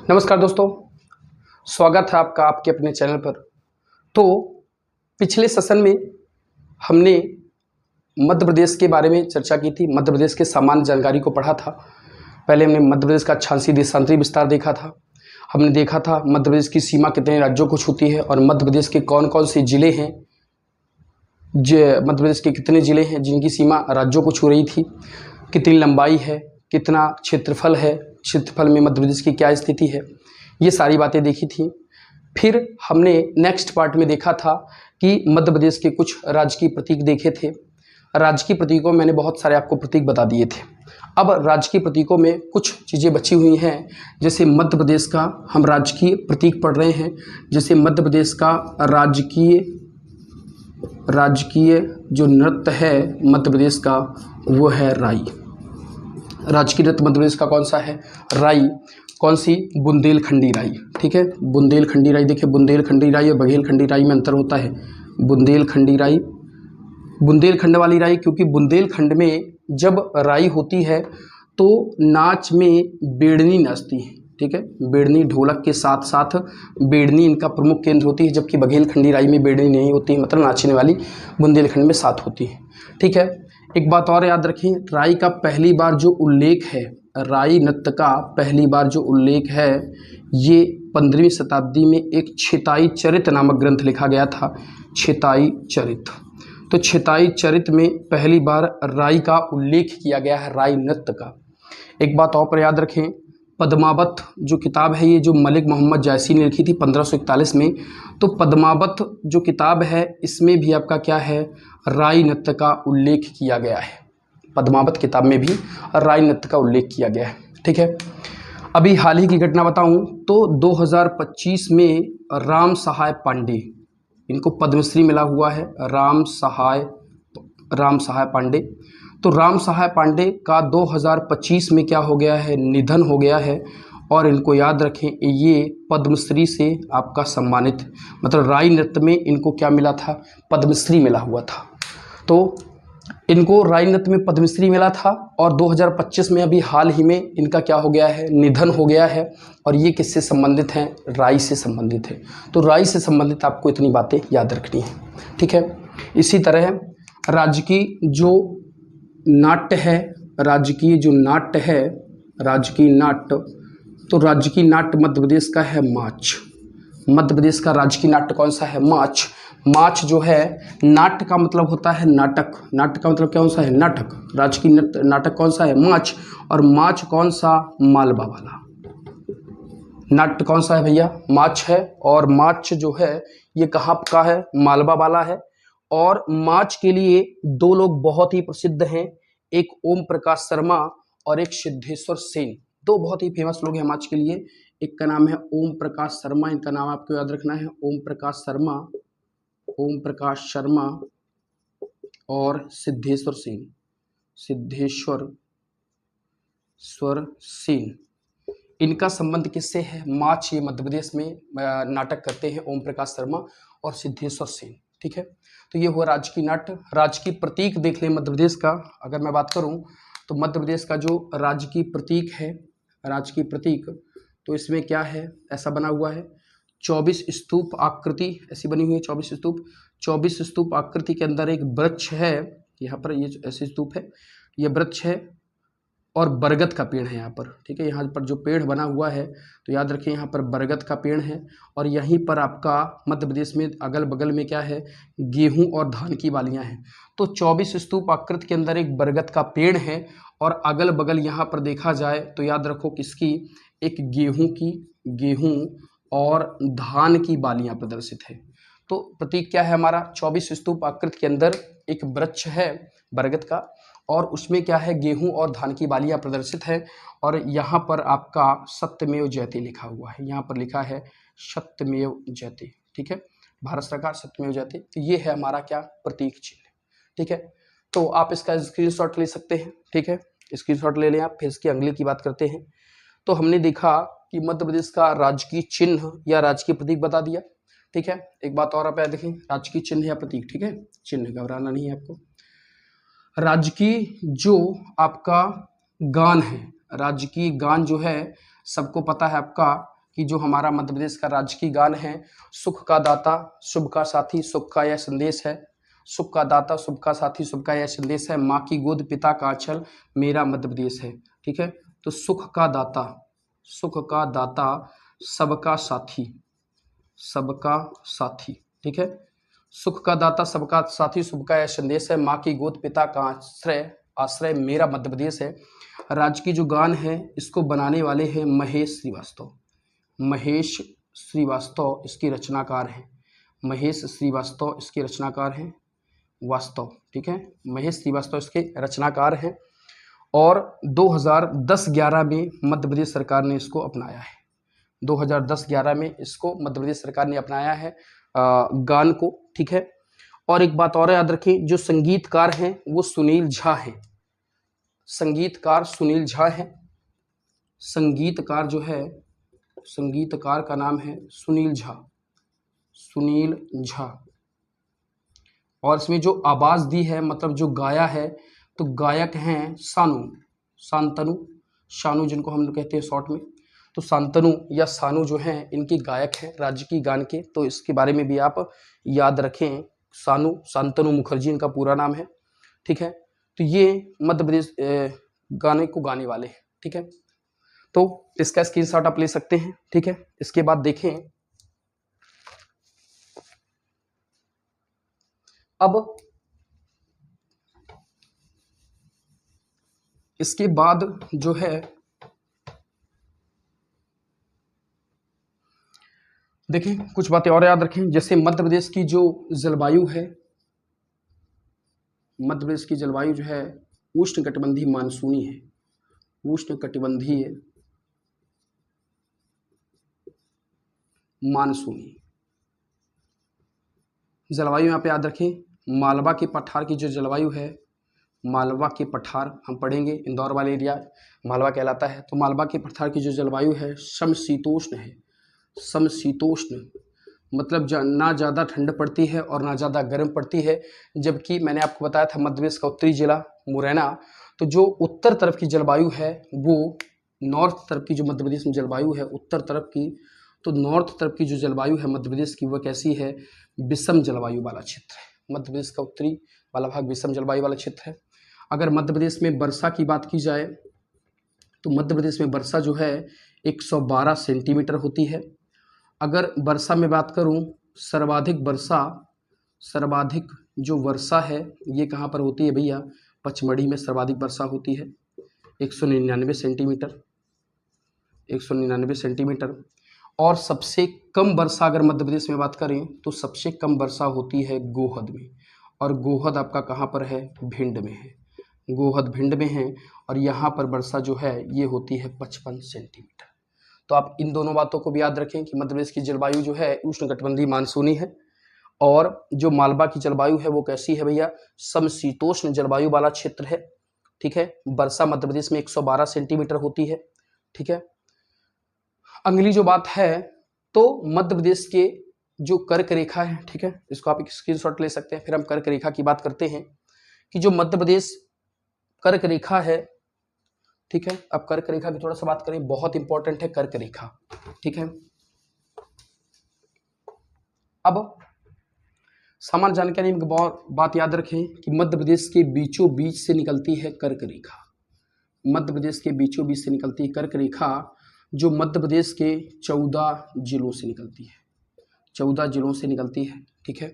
नमस्कार दोस्तों, स्वागत है आपका आपके अपने चैनल पर। तो पिछले सेशन में हमने मध्य प्रदेश के बारे में चर्चा की थी, मध्य प्रदेश के सामान्य जानकारी को पढ़ा था। पहले हमने मध्य प्रदेश का अक्षांशीय देशांतरी विस्तार देखा था। हमने देखा था मध्य प्रदेश की सीमा कितने राज्यों को छूती है और मध्य प्रदेश के कौन कौन से जिले हैं, मध्य प्रदेश के कितने जिले हैं जिनकी सीमा राज्यों को छू रही थी, कितनी लंबाई है, कितना क्षेत्रफल है, क्षेत्रफल में मध्य प्रदेश की क्या स्थिति है, ये सारी बातें देखी थी। फिर हमने नेक्स्ट पार्ट में देखा था कि मध्य प्रदेश के कुछ राजकीय प्रतीक देखे थे। राजकीय प्रतीकों में मैंने बहुत सारे आपको प्रतीक बता दिए थे। अब राजकीय प्रतीकों में कुछ चीज़ें बची हुई हैं, जैसे मध्य प्रदेश का हम राजकीय प्रतीक पढ़ रहे हैं। जैसे मध्य प्रदेश का राजकीय जो नृत्य है मध्य प्रदेश का वो है राई। राजकीय नृत्य मध्य प्रदेश का कौन सा है? राई। कौन सी? बुंदेलखंडी राई। ठीक है, बुंदेलखंडी राई। देखिए, बुंदेलखंडी राई और बघेलखंडी राई में अंतर होता है। बुंदेलखंडी राई, बुंदेलखंड वाली राई, क्योंकि बुंदेलखंड में जब राई होती है तो नाच में बेड़नी नाचती है। ठीक है, बेड़नी ढोलक के साथ साथ बेड़नी इनका प्रमुख केंद्र होती है, जबकि बघेलखंडी राई में बेड़नी नहीं होती है, मतलब नाचने वाली बुंदेलखंड में साथ होती है। ठीक है, एक बात और याद रखें, राई का पहली बार जो उल्लेख है, राई नृत्य का पहली बार जो उल्लेख है, ये 15वीं शताब्दी में एक छेताई चरित नामक ग्रंथ लिखा गया था। छेताई चरित। तो छेताई चरित में पहली बार राई का उल्लेख किया गया है, राई नृत्य का। एक बात और पर याद रखें, पद्मावत जो किताब है, ये जो मलिक मोहम्मद जायसी ने लिखी थी 1541 में, तो पद्मावत जो किताब है इसमें भी आपका क्या है, राई नृत्य का उल्लेख किया गया है। पद्मावत किताब में भी राई नृत्य का उल्लेख किया गया है। ठीक है, अभी हाल ही की घटना बताऊं तो 2025 में राम सहाय पांडे, इनको पद्मश्री मिला हुआ है, राम सहाय पांडे। तो राम सहाय पांडे का 2025 में क्या हो गया है, निधन हो गया है। और इनको याद रखें, ये पद्मश्री से आपका सम्मानित, मतलब राई नृत्य में इनको क्या मिला था, पद्मश्री मिला हुआ था। तो इनको राई नृत्य में पद्मश्री मिला था और 2025 में अभी हाल ही में इनका क्या हो गया है, निधन हो गया है। और ये किससे संबंधित हैं? राई से संबंधित है। तो राई से संबंधित आपको इतनी बातें याद रखनी है। ठीक है, इसी तरह राजकीय जो नाट्य है, राजकीय जो नाट्य है, राजकीय नाट्य, तो राजकीय नाट्य मध्य प्रदेश का है माच। मध्य प्रदेश का राजकीय नाट्य कौन सा है? माच। माच जो है, नाट्य का मतलब होता है नाटक, नाट्य का मतलब कौन सा है, नाटक। राजकीय नाटक कौन सा है? माच। और माच कौन सा? मालवा वाला। नाट्य कौन सा है भैया? माच है। और माच जो है ये कहाँ का है? मालवा वाला है। और माच के लिए दो लोग बहुत ही प्रसिद्ध हैं, एक ओम प्रकाश शर्मा और एक सिद्धेश्वर सेन। दो बहुत ही फेमस लोग हैं माच के लिए। एक का नाम है ओम प्रकाश शर्मा, इनका नाम आपको याद रखना है, ओम प्रकाश शर्मा और सिद्धेश्वर सेन। इनका संबंध किससे है? माच। ये मध्य प्रदेश में नाटक करते हैं ओम प्रकाश शर्मा और सिद्धेश्वर सेन। ठीक है, तो ये हुआ राजकीय नाट्य। राजकीय प्रतीक देख लें मध्य प्रदेश का, अगर मैं बात करूं तो मध्य प्रदेश का जो राजकीय प्रतीक है, राजकीय प्रतीक, तो इसमें क्या है, ऐसा बना हुआ है 24 स्तूप आकृति ऐसी बनी हुई है। 24 स्तूप आकृति के अंदर एक वृक्ष है, यहाँ पर ये ऐसे स्तूप है, ये वृक्ष है और बरगद का पेड़ है यहाँ पर। ठीक है, यहाँ पर जो पेड़ बना हुआ है तो याद रखें यहाँ पर बरगद का पेड़ है। और यहीं पर आपका मध्य प्रदेश में अगल बगल में क्या है, गेहूं और धान की बालियां हैं। तो 24 स्तूप आकृति के अंदर एक बरगद का पेड़ है और अगल बगल यहाँ पर देखा जाए तो याद रखो किसकी, एक गेहूं और धान की बालियां प्रदर्शित है। तो प्रतीक क्या है हमारा, 24 स्तूप आकृति के अंदर एक वृक्ष है बरगद का और उसमें क्या है, गेहूं और धान की बालियां प्रदर्शित है। और यहाँ पर आपका सत्यमेव जयते लिखा हुआ है, यहाँ पर लिखा है सत्यमेव जयते। ठीक है, भारत सरकार सत्यमेव जयते। तो ये है हमारा क्या, प्रतीक चिन्ह। ठीक है, तो आप इसका स्क्रीनशॉट ले सकते हैं। ठीक है, स्क्रीनशॉट ले लें आप, फिर इसकी अगली की बात करते हैं। तो हमने देखा कि मध्य प्रदेश का राजकीय चिन्ह या राजकीय प्रतीक बता दिया। ठीक है, एक बात और आप देखें, राजकीय चिन्ह या प्रतीक। ठीक है, चिन्ह, घबराना नहीं है आपको। राजकीय जो आपका गान है, राजकीय गान जो है सबको पता है आपका कि जो हमारा मध्य प्रदेश का राजकीय गान है, सुख का दाता शुभ का साथी सुख का यह संदेश है, सुख का दाता शुभ का साथी शुभ का यह संदेश है, माँ की गोद पिता का आंचल मेरा मध्य प्रदेश है। ठीक है, तो सुख का दाता सबका साथी। ठीक है, सुख का दाता सबका साथी शुभ का यह संदेश है, माँ की गोद पिता का आश्रय मेरा मध्य प्रदेश है। राज्य की जो गान है इसको बनाने वाले हैं महेश श्रीवास्तव इसकी रचनाकार हैं, महेश श्रीवास्तव इसके रचनाकार हैं, वास्तव। ठीक है, महेश श्रीवास्तव इसके रचनाकार हैं और 2010-11 में मध्य प्रदेश सरकार ने इसको अपनाया है। 2010-11 में इसको मध्य प्रदेश सरकार ने अपनाया है गान को। ठीक है, और एक बात और याद रखें, जो संगीतकार हैं वो सुनील झा हैं, संगीतकार सुनील झा हैं, संगीतकार जो है संगीतकार का नाम है सुनील झा। और इसमें जो आवाज दी है मतलब जो गाया है तो गायक हैं शानू जिनको हम लोग कहते हैं शॉर्ट में, तो शांतनु या सानू जो हैं इनके गायक हैं राज्य की गान के, तो इसके बारे में भी आप याद रखें। शांतनु मुखर्जी इनका पूरा नाम है। ठीक है, तो ये मध्य प्रदेश गाने को गाने वाले हैं। ठीक है, तो इसका स्क्रीनशॉट आप ले सकते हैं। ठीक है, इसके बाद देखें, अब इसके बाद जो है देखिए कुछ बातें और याद रखें, जैसे मध्य प्रदेश की जो जलवायु है, मध्य प्रदेश की जलवायु जो है उष्णकटिबंधीय मानसूनी है, उष्णकटिबंधीय मानसूनी जलवायु यहाँ पे याद रखें। मालवा के पठार की जो जलवायु है, मालवा के पठार हम पढ़ेंगे, इंदौर वाले एरिया मालवा कहलाता है, तो मालवा के पठार की जो जलवायु है समशीतोष्ण है। समशीतोष्ण मतलब ना ज़्यादा ठंड पड़ती है और ना ज़्यादा गर्म पड़ती है, जबकि मैंने आपको बताया था मध्य प्रदेश का उत्तरी जिला मुरैना, तो जो उत्तर तरफ की जलवायु है वो नॉर्थ तरफ की जो मध्य प्रदेश में जलवायु है उत्तर तरफ की, तो नॉर्थ तरफ की जो जलवायु है मध्य प्रदेश की वह कैसी है, विषम जलवायु वाला क्षेत्र है। मध्य प्रदेश का उत्तरी वाला भाग विषम जलवायु वाला क्षेत्र है। अगर मध्य प्रदेश में वर्षा की बात की जाए तो मध्य प्रदेश में वर्षा जो है 112 सेंटीमीटर होती है। अगर वर्षा में बात करूं, सर्वाधिक जो वर्षा है ये कहाँ पर होती है भैया, पचमढ़ी में सर्वाधिक वर्षा होती है 199 सेंटीमीटर। और सबसे कम वर्षा अगर मध्य प्रदेश में बात करें तो सबसे कम वर्षा होती है गोहद में, और गोहद आपका कहाँ पर है, भिंड में है, गोहद भिंड में है, और यहाँ पर वर्षा जो है ये होती है 55 सेंटीमीटर। तो आप इन दोनों बातों को भी याद रखें कि मध्य प्रदेश की जलवायु जो है उष्णकटिबंधीय मानसूनी है, और जो मालवा की जलवायु है वो कैसी है भैया, समशीतोष्ण जलवायु वाला क्षेत्र है। ठीक है, वर्षा मध्य प्रदेश में 112 सेंटीमीटर होती है। ठीक है, अगली जो बात है तो मध्य प्रदेश के जो कर्क रेखा है, ठीक है, इसको आप एक स्क्रीनशॉट ले सकते हैं, फिर हम कर्क रेखा की बात करते हैं कि जो मध्य प्रदेश कर्क रेखा है, ठीक है, अब कर्क रेखा की थोड़ा सा बात करें, बहुत इंपॉर्टेंट है कर्क रेखा। ठीक है, अब सामान्य जानकारी में बात याद रखें कि मध्य प्रदेश के बीचों बीच से निकलती है कर्क रेखा, मध्य प्रदेश के बीचों बीच से निकलती है कर्क रेखा, जो मध्य प्रदेश के 14 जिलों से निकलती है, 14 जिलों से निकलती है। ठीक है,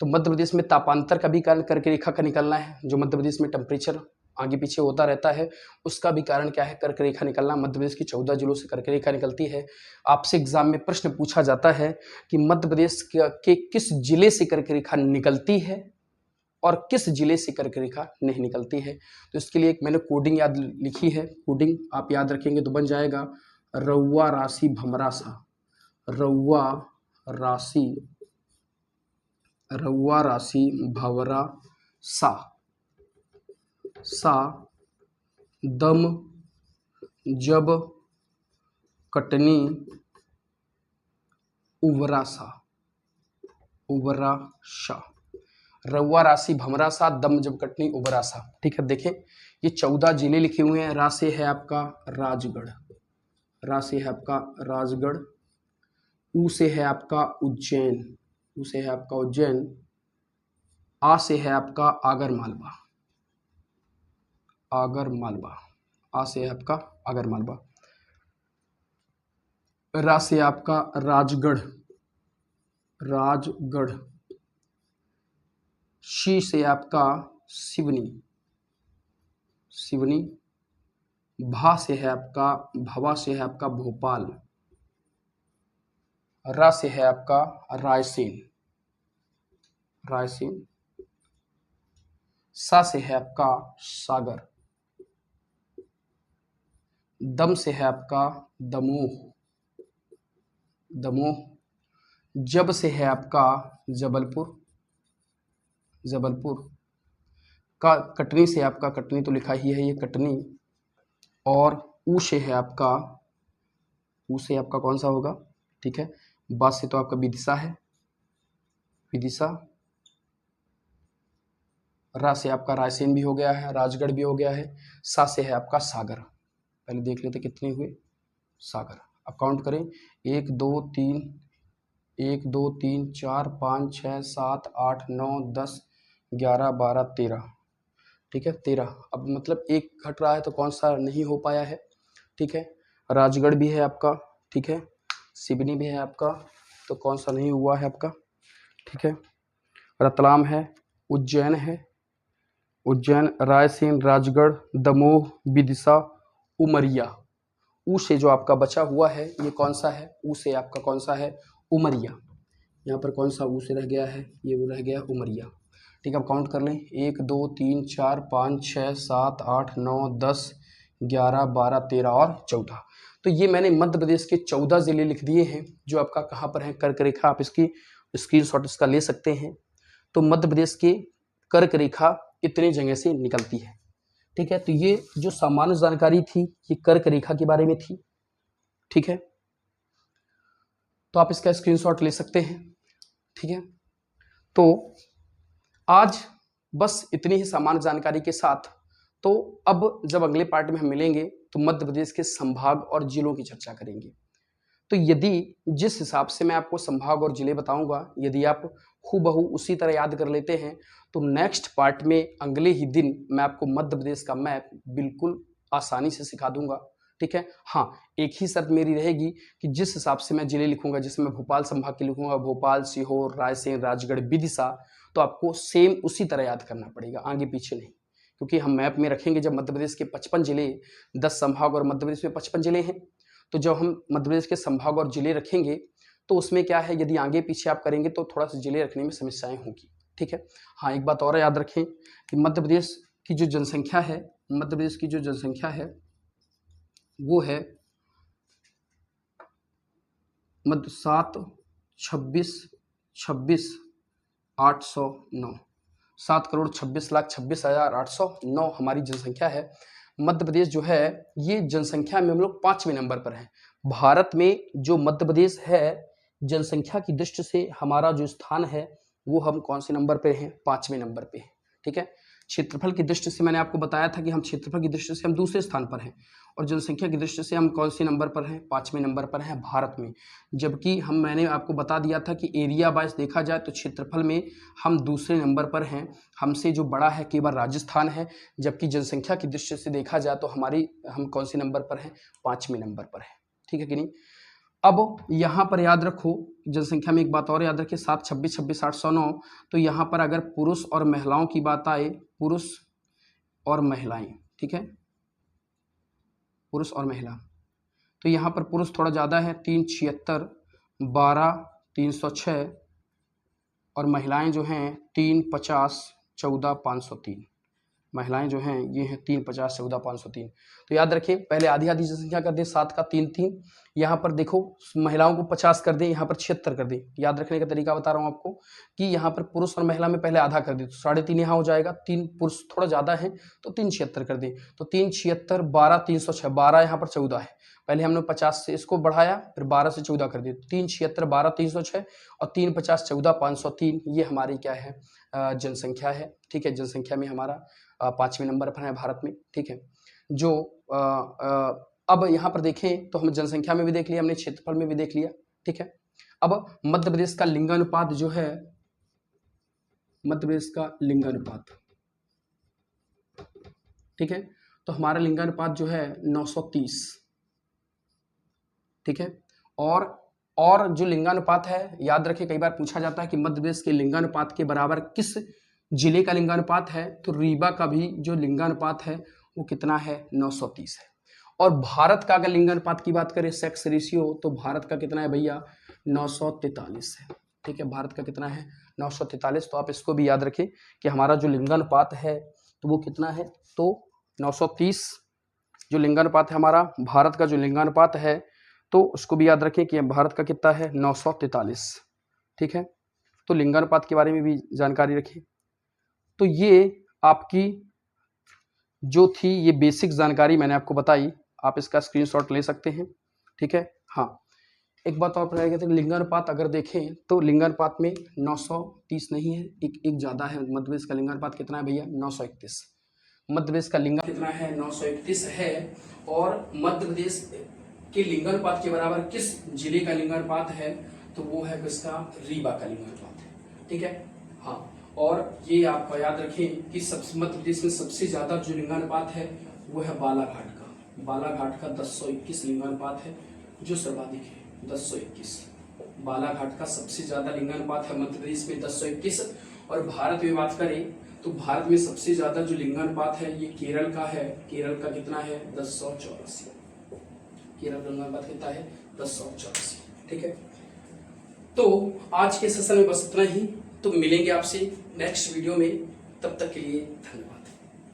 तो मध्य प्रदेश में तापांतर का भी कारण कर्क रेखा का निकलना है, जो मध्य प्रदेश में टेम्परेचर आगे पीछे होता रहता है उसका भी कारण क्या है, कर्क रेखा निकलना। मध्य प्रदेश की 14 जिलों से कर्क रेखा निकलती है। आपसे एग्जाम में प्रश्न पूछा जाता है कि मध्य प्रदेश के किस जिले से कर्क रेखा निकलती है और किस जिले से कर्क रेखा नहीं निकलती है, तो इसके लिए एक मैंने कोडिंग याद लिखी है, कोडिंग आप याद रखेंगे तो बन जाएगा रउआ राशि भमरा सा, रउआ राशि भवरा सा दम जब कटनी उबरा सा, रउआ राशि भमरा सा दम जब कटनी उबरा सा। ठीक है, देखें ये 14 जिले लिखे हुए हैं। रा से है आपका राजगढ़, रा से है आपका राजगढ़, ऊ से है आपका उज्जैन, ऊ से है आपका उज्जैन, आ से है आपका आगर मालवा, आगर मालवा, आ से है आपका आगर मालवा, रा से आपका राजगढ़, राजगढ़, शी से आपका सिवनी, सिवनी, भा से है आपका भवा से है आपका भोपाल, रा से है आपका रायसेन, रायसेन, सा से है आपका सागर, दम से है आपका दमोह, दमोह, जब से है आपका जबलपुर, जबलपुर, का कटनी से आपका, कटनी तो लिखा ही है ये कटनी, और ऊ से है आपका, ऊ से आपका कौन सा होगा, ठीक है, बा से तो आपका विदिशा है, विदिशा, रा से आपका रायसेन भी हो गया है, राजगढ़ भी हो गया है, सा से है आपका सागर, पहले देख लेते कितने हुए सागर, अब काउंट करें 1 2 3 1 2 3 4 5 6 7 8 9 10 11 12 13, ठीक है 13, अब मतलब एक घट रहा है तो कौन सा नहीं हो पाया है, ठीक है, राजगढ़ भी है आपका, ठीक है, सिवनी भी है आपका, तो कौन सा नहीं हुआ है आपका, ठीक है, रतलाम है, उज्जैन है, उज्जैन, रायसेन, राजगढ़, दमोह, विदिशा, उमरिया, ऊ से जो आपका बचा हुआ है ये कौन सा है, ऊ से आपका कौन सा है, उमरिया, यहाँ पर कौन सा ऊ से रह गया है, ये वो रह गया उमरिया, ठीक है, अब काउंट कर लें 1 2 3 4 5 6 7 8 9 10 11 12 13 और 14, तो ये मैंने मध्य प्रदेश के 14 जिले लिख दिए हैं जो आपका कहाँ पर है, कर्क रेखा, आप इसकी स्क्रीनशॉट इसका ले सकते हैं, तो मध्य प्रदेश की कर्क रेखा इतनी जगह से निकलती है, ठीक है, तो ये जो सामान्य जानकारी थी ये कर्क रेखा के बारे में थी, ठीक है, तो आप इसका स्क्रीनशॉट ले सकते हैं, ठीक है, तो आज बस इतनी ही सामान्य जानकारी के साथ, तो अब जब अगले पार्ट में हम मिलेंगे तो मध्य प्रदेश के संभाग और जिलों की चर्चा करेंगे, तो यदि जिस हिसाब से मैं आपको संभाग और जिले बताऊंगा यदि आप हूबहू उसी तरह याद कर लेते हैं तो नेक्स्ट पार्ट में अगले ही दिन मैं आपको मध्य प्रदेश का मैप बिल्कुल आसानी से सिखा दूंगा, ठीक है, हाँ एक ही शर्त मेरी रहेगी कि जिस हिसाब से मैं जिले लिखूंगा, जिसमें मैं भोपाल संभाग के लिखूंगा भोपाल, सीहोर, रायसेन, राजगढ़, विदिशा, तो आपको सेम उसी तरह याद करना पड़ेगा, आगे पीछे नहीं, क्योंकि हम मैप में रखेंगे जब मध्य प्रदेश के 55 जिले, 10 संभाग और मध्य प्रदेश में 55 जिले हैं, तो जब हम मध्य प्रदेश के संभाग और जिले रखेंगे तो उसमें क्या है, यदि आगे पीछे आप करेंगे तो थोड़ा सा जिले रखने में समस्याएं होंगी, ठीक है, हाँ एक बात और याद रखें कि मध्य प्रदेश की जो जनसंख्या है, मध्य प्रदेश की जो जनसंख्या है वो है 7 करोड़ 26,26,809 हमारी जनसंख्या है। मध्य प्रदेश जो है ये जनसंख्या में हम लोग 5वें नंबर पर हैं। भारत में जो मध्य प्रदेश है जनसंख्या की दृष्टि से हमारा जो स्थान है वो हम कौन से नंबर पे हैं, 5वें नंबर पे हैं, ठीक है। क्षेत्रफल की दृष्टि से मैंने आपको बताया था कि हम क्षेत्रफल की दृष्टि से हम दूसरे स्थान पर हैं और जनसंख्या की दृष्टि से हम कौन से नंबर पर हैं, 5वें नंबर पर हैं भारत में। जबकि मैंने आपको बता दिया था कि एरिया वाइज देखा जाए तो क्षेत्रफल में हम दूसरे नंबर पर हैं, हमसे जो बड़ा है केवल राजस्थान है, जबकि जनसंख्या की दृष्टि से देखा जाए तो हम कौन से नंबर पर हैं, 5वें नंबर पर है, ठीक है कि नहीं। अब यहाँ पर याद रखो जनसंख्या में एक बात और याद रखिए 7, 26, 26, 809, तो यहाँ पर अगर पुरुष और महिलाओं की बात आए, पुरुष और महिलाएं, ठीक है, पुरुष और महिला, तो यहाँ पर पुरुष थोड़ा ज़्यादा है 376, 12, 306 और महिलाएं जो हैं 350, 14, 503, महिलाएं जो हैं ये हैं 350, 14, 503। तो याद रखें पहले आधी आधी जनसंख्या कर दें, 7 का 3 3, यहाँ पर देखो महिलाओं को 50 कर दें, यहाँ पर 76 कर दें। याद रखने का तरीका बता रहा हूँ आपको कि यहाँ पर पुरुष और महिला में पहले आधा कर दें तो 3.5 यहाँ हो जाएगा, 3 पुरुष थोड़ा ज़्यादा है तो 3 76 कर दें, तो 3 76, 12, 306, 12 यहाँ पर 14 है, पहले हमने 50 से इसको बढ़ाया फिर 12 से 14 कर दिए, 3 76, 12, 306 और 3 50, 14, 503, ये हमारी क्या है जनसंख्या है, ठीक है। जनसंख्या में हमारा 5वें नंबर पर है भारत में, ठीक है। जो अब यहाँ पर देखें तो हम जनसंख्या में भी देख लिया हमने, क्षेत्रफल में भी देख लिया, ठीक है। अब मध्य प्रदेश का लिंगानुपात जो है, मध्य प्रदेश का लिंगानुपात, ठीक है, तो हमारा लिंगानुपात जो है 930, ठीक है। और जो लिंगानुपात है, याद रखें कई बार पूछा जाता है कि मध्य प्रदेश के लिंगानुपात के बराबर किस जिले का लिंगानुपात है, तो रीवा का भी जो लिंगानुपात है वो कितना है, 930 है। और भारत का अगर लिंगानुपात की बात करें, सेक्स रेशियो, तो भारत का कितना है भैया, 943 है, ठीक है। भारत का कितना है, 943। तो आप इसको भी याद रखें कि हमारा जो लिंगानुपात है तो वो कितना है, तो 930 जो लिंगानुपात है हमारा, भारत का जो लिंगानुपात है तो उसको भी याद रखें कि भारत का कितना है, 943, ठीक है। तो लिंगानुपात के बारे में भी जानकारी रखें। तो ये आपकी जो थी ये बेसिक जानकारी मैंने आपको बताई, आप इसका स्क्रीनशॉट ले सकते हैं, ठीक है। हाँ, एक बात और रहेगा, तो लिंगानुपात अगर देखें तो लिंगानुपात में 930 नहीं है, एक ज़्यादा है। मध्य प्रदेश का लिंगानुपात कितना है भैया, 931। मध्य प्रदेश का लिंगा कितना है, 931 है। और मध्य प्रदेश के लिंगानुपात के बराबर किस जिले का लिंगानुपात है, तो वो है किसका, रीवा का लिंगानुपात है, ठीक है। हाँ, और ये आप याद रखें कि मध्य प्रदेश में सबसे ज्यादा जो लिंगानुपात है वो है बालाघाट का। बालाघाट का 1021 लिंगानुपात है जो सर्वाधिक है, 1021। बालाघाट का सबसे ज्यादा लिंगानुपात है मध्य प्रदेश में, 1021। और भारत में बात करें तो भारत में सबसे ज्यादा जो लिंगानुपात है ये केरल का है। केरल का कितना है, 1084। केरल का लिंगानुपात कितना है, 1084, ठीक है। तो आज के सेशन में बस इतना ही। तो मिलेंगे आपसे नेक्स्ट वीडियो में, तब तक के लिए धन्यवाद।